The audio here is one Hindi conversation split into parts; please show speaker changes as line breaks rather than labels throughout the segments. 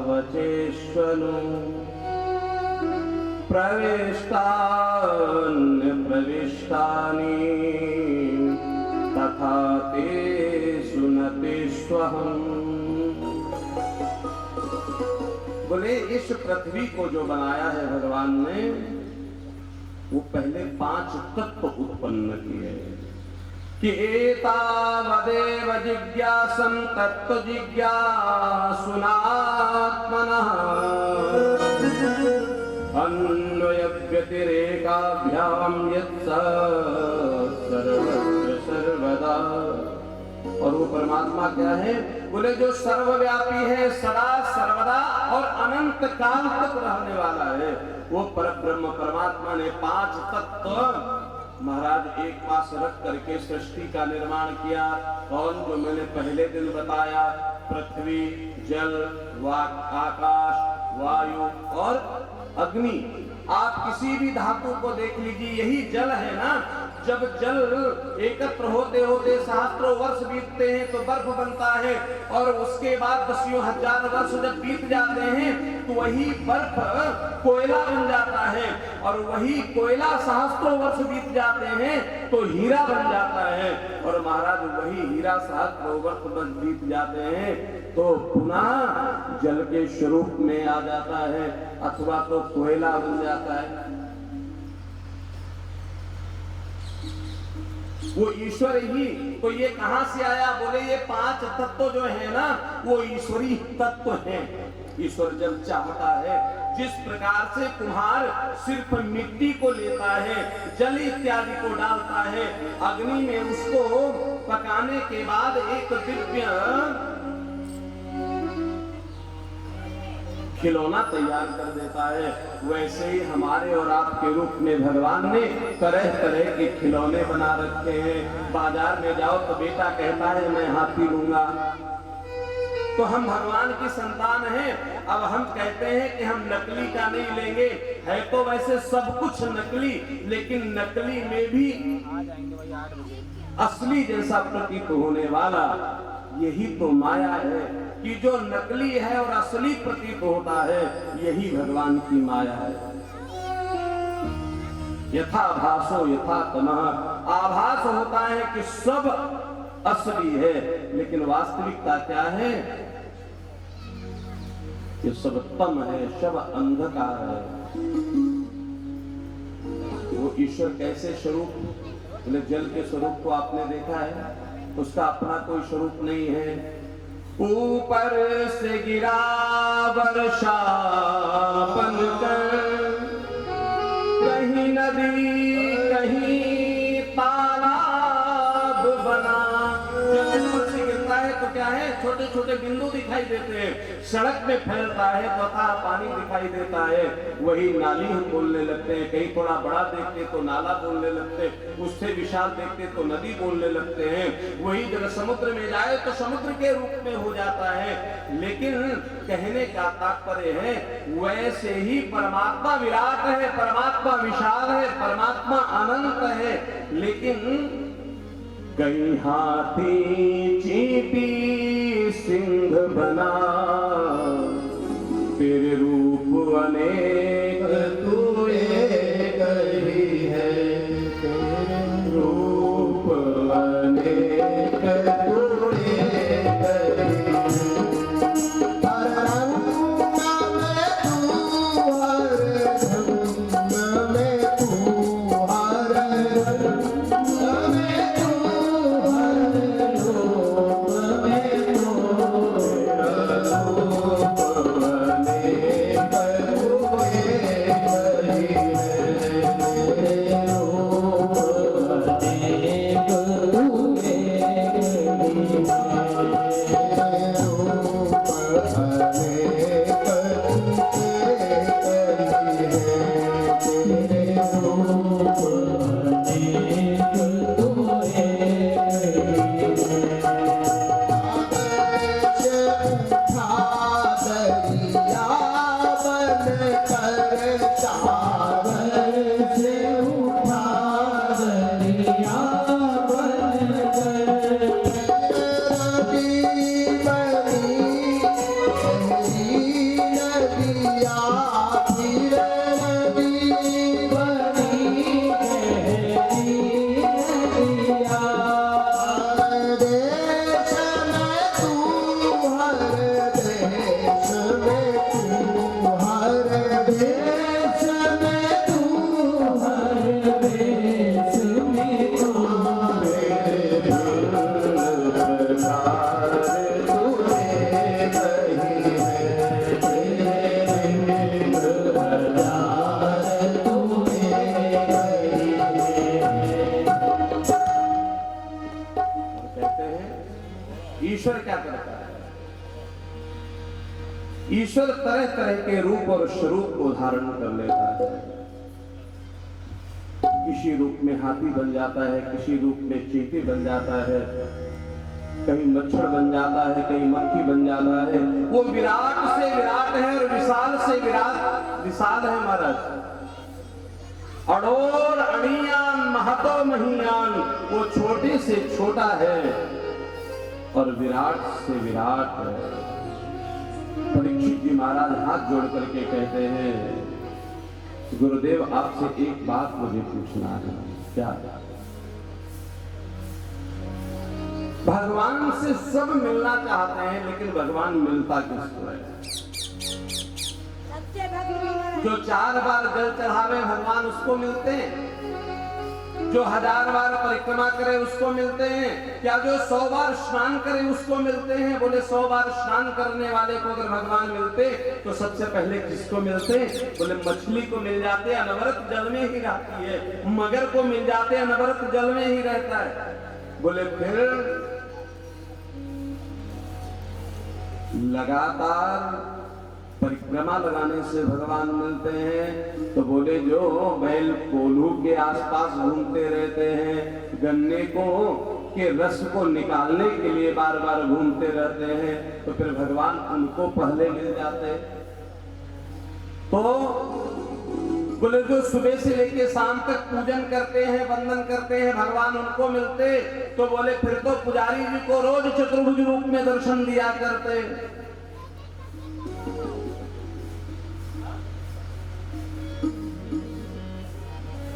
वचेष्वनु प्रविष्टान्यप्रविष्टानि तथा ते सुनतेष्वहम्। बोले इस पृथ्वी को जो बनाया है भगवान ने, वो पहले 5 तत्व उत्पन्न किए कि एतावदेव जिज्ञासं तत्व जिज्ञासुनात्मनः अन्वय व्यतिरेकाभ्याम यत् सर्वत्र सर्वदा। और वो परमात्मा क्या है? बोले जो सर्वव्यापी है, सदा सर्वदा और अनंत काल तक रहने वाला है, वो परब्रह्म परमात्मा ने 5 तत्व महाराज एक पास रख करके सृष्टि का निर्माण किया। कौन? जो मैंने पहले दिन बताया, पृथ्वी, जल, आकाश, वायु और अग्नि। आप किसी भी धातु को देख लीजिए, यही जल है ना। जब जल एकत्र होते होते सहस्त्रों वर्ष बीतते हैं तो बर्फ बनता है, और उसके बाद दसियों हजार वर्ष जब बीत जाते हैं तो वही बर्फ कोयला बन जाता है, और वही कोयला सहस्त्रों वर्ष बीत जाते हैं तो हीरा बन जाता है, और महाराज वही हीरा सहस्त्रों वर्ष बीत जाते हैं तो पुनः जल के स्वरूप में आ जाता है, अथवा तो कोयला बन जाता है। वो ईश्वर ही तो ये कहां से आया? बोले ये 5 तत्व जो है ना, वो ईश्वरी तत्व हैं। ईश्वर जब चाहता है, जिस प्रकार से कुम्हार सिर्फ मिट्टी को लेता है, जल इत्यादि को डालता है, अग्नि में उसको पकाने के बाद एक दिव्य खिलौना तैयार कर देता है, वैसे ही हमारे और आपके रूप में भगवान ने तरह तरह के खिलौने बना रखे हैं। बाजार में जाओ तो बेटा कहता है मैं हाथी लूंगा, तो हम भगवान की संतान हैं। अब हम कहते हैं कि हम नकली का नहीं लेंगे, है तो वैसे सब कुछ नकली, लेकिन नकली में भी असली जैसा प्रतीत होने वाला यही तो माया है, कि जो नकली है और असली प्रतीत होता है यही भगवान की माया है। यथा भासो यथा तमः, आभास होता है कि सब असली है, लेकिन वास्तविकता क्या है? ये सब तम है, सब अंधकार है। वो ईश्वर कैसे स्वरूप? जल के स्वरूप को आपने देखा है, उसका अपना कोई स्वरूप नहीं है। ऊपर से गिरा वर्षा बनकर, कहीं नदी कहीं तालाब बना। जब ऊपर से गिरता है तो क्या है? छोटे छोटे बिंदु दिखाई देते हैं। सड़क में फैलता है तो पानी दिखाई देता है, वही नाली हम बोलने लगते हैं। कहीं थोड़ा बड़ा देखते तो नाला बोलने लगते हैं, उससे विशाल देखते तो नदी बोलने लगते हैं। वही जब समुद्र में जाए तो समुद्र के रूप में हो जाता है। लेकिन कहने का तात्पर्य है, वैसे ही परमात्मा विराट है, परमात्मा विशाल है, परमात्मा अनंत है। लेकिन कहीं हाथी चींटी सिंह बना, तेरे रूप अनेक तू एक ही है, तेरे रूप अनेक तू एक ही है। ईश्वर क्या करता है? ईश्वर तरह तरह के रूप और स्वरूप को धारण कर लेता है। किसी रूप में हाथी बन जाता है, किसी रूप में चींटी बन जाता है, कहीं मच्छर बन जाता है, कहीं मक्खी बन जाता है। वो विराट से विराट है और विशाल से विशाल है महाराज। अड़ोर अणियान महतो महीयान, वो छोटे से छोटा है और विराट से विराट है। परीक्षित जी महाराज हाथ जोड़ करके कहते हैं, गुरुदेव आपसे एक बात मुझे पूछना है। क्या? भगवान से सब मिलना चाहते हैं, लेकिन भगवान मिलता किसको है? जो 4 बार जल चढ़ावे भगवान उसको मिलते हैं? जो 1000 बार परिक्रमा करे उसको मिलते हैं? क्या जो 100 बार स्नान करे उसको मिलते हैं? बोले 100 बार स्नान करने वाले को अगर भगवान मिलते तो सबसे पहले किसको मिलते? बोले मछली को मिल जाते, अनवरत जल में ही रहती है। मगर को मिल जाते, अनवरत जल में ही रहता है। बोले फिर लगातार परिक्रमा लगाने से भगवान मिलते हैं? तो बोले जो बैल कोल्हू के आसपास घूमते रहते हैं, गन्ने को के रस को निकालने के लिए बार बार घूमते रहते हैं, तो फिर भगवान उनको पहले मिल जाते। तो बोले जो सुबह से लेके शाम तक पूजन करते हैं, वंदन करते हैं, भगवान उनको मिलते। तो बोले फिर तो पुजारी जी को रोज चतुर्भुज रूप में दर्शन दिया करते।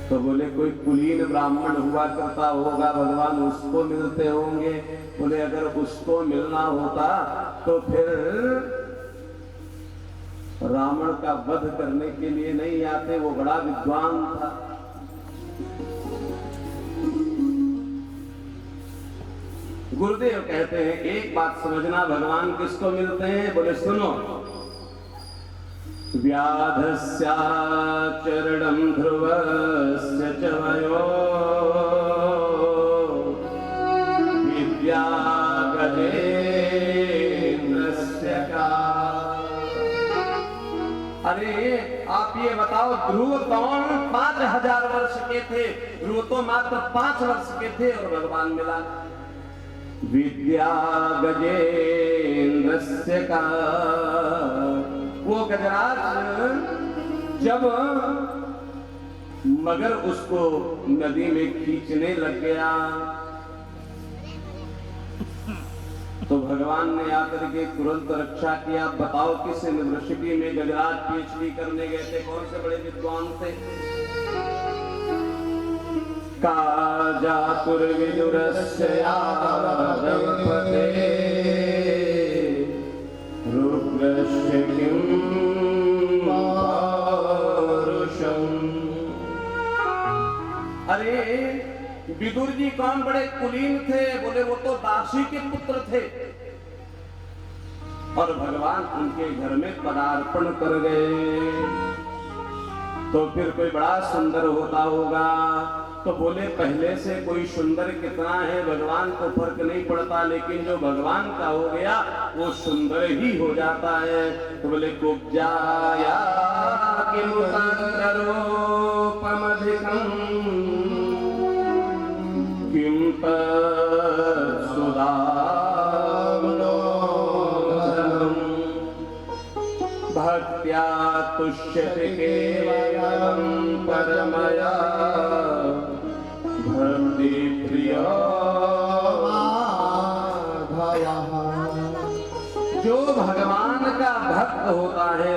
तो बोले कोई कुलीन ब्राह्मण हुआ करता होगा, भगवान उसको मिलते होंगे। बोले अगर उसको मिलना होता तो फिर रावण का वध करने के लिए नहीं आते, वो बड़ा विद्वान था। गुरुदेव कहते हैं एक बात समझना, भगवान किसको मिलते हैं? बोले सुनो, व्याधस्याचरणं ध्रुवस्य च वयो विद्यागजेन्द्रस्य का। अरे आप ये बताओ, ध्रुव कौन 5000 वर्ष के थे? ध्रुव तो मात्र 5 वर्ष के थे और भगवान मिला। विद्या गजेन्द्रस्य का, वो गजराज जब मगर उसको नदी में खींचने लग गया तो भगवान ने आकर के तुरंत रक्षा किया। बताओ किस यूनिवर्सिटी में गजराज पीएचडी करने गए थे? कौन से बड़े विद्वान थे? काजातुर्विदुरस्य यादवपते रुद्रस्य किं पौरुषम्। अरे विदुर जी कौन बड़े कुलीन थे? बोले वो तो दासी के पुत्र थे और भगवान उनके घर में पदार्पण कर गए। तो फिर कोई बड़ा सुंदर होता होगा। तो बोले पहले से कोई सुंदर कितना है भगवान को फर्क नहीं पड़ता, लेकिन जो भगवान का हो गया वो सुंदर ही हो जाता है। तो बोले कुब्जाया किमुतंत्ररूपमधिकं किं तत्सुधामनोधरम् भक्त्या तुष्यते केवलं परमया भक्ति प्रिय माधवः। जो भगवान का भक्त होता है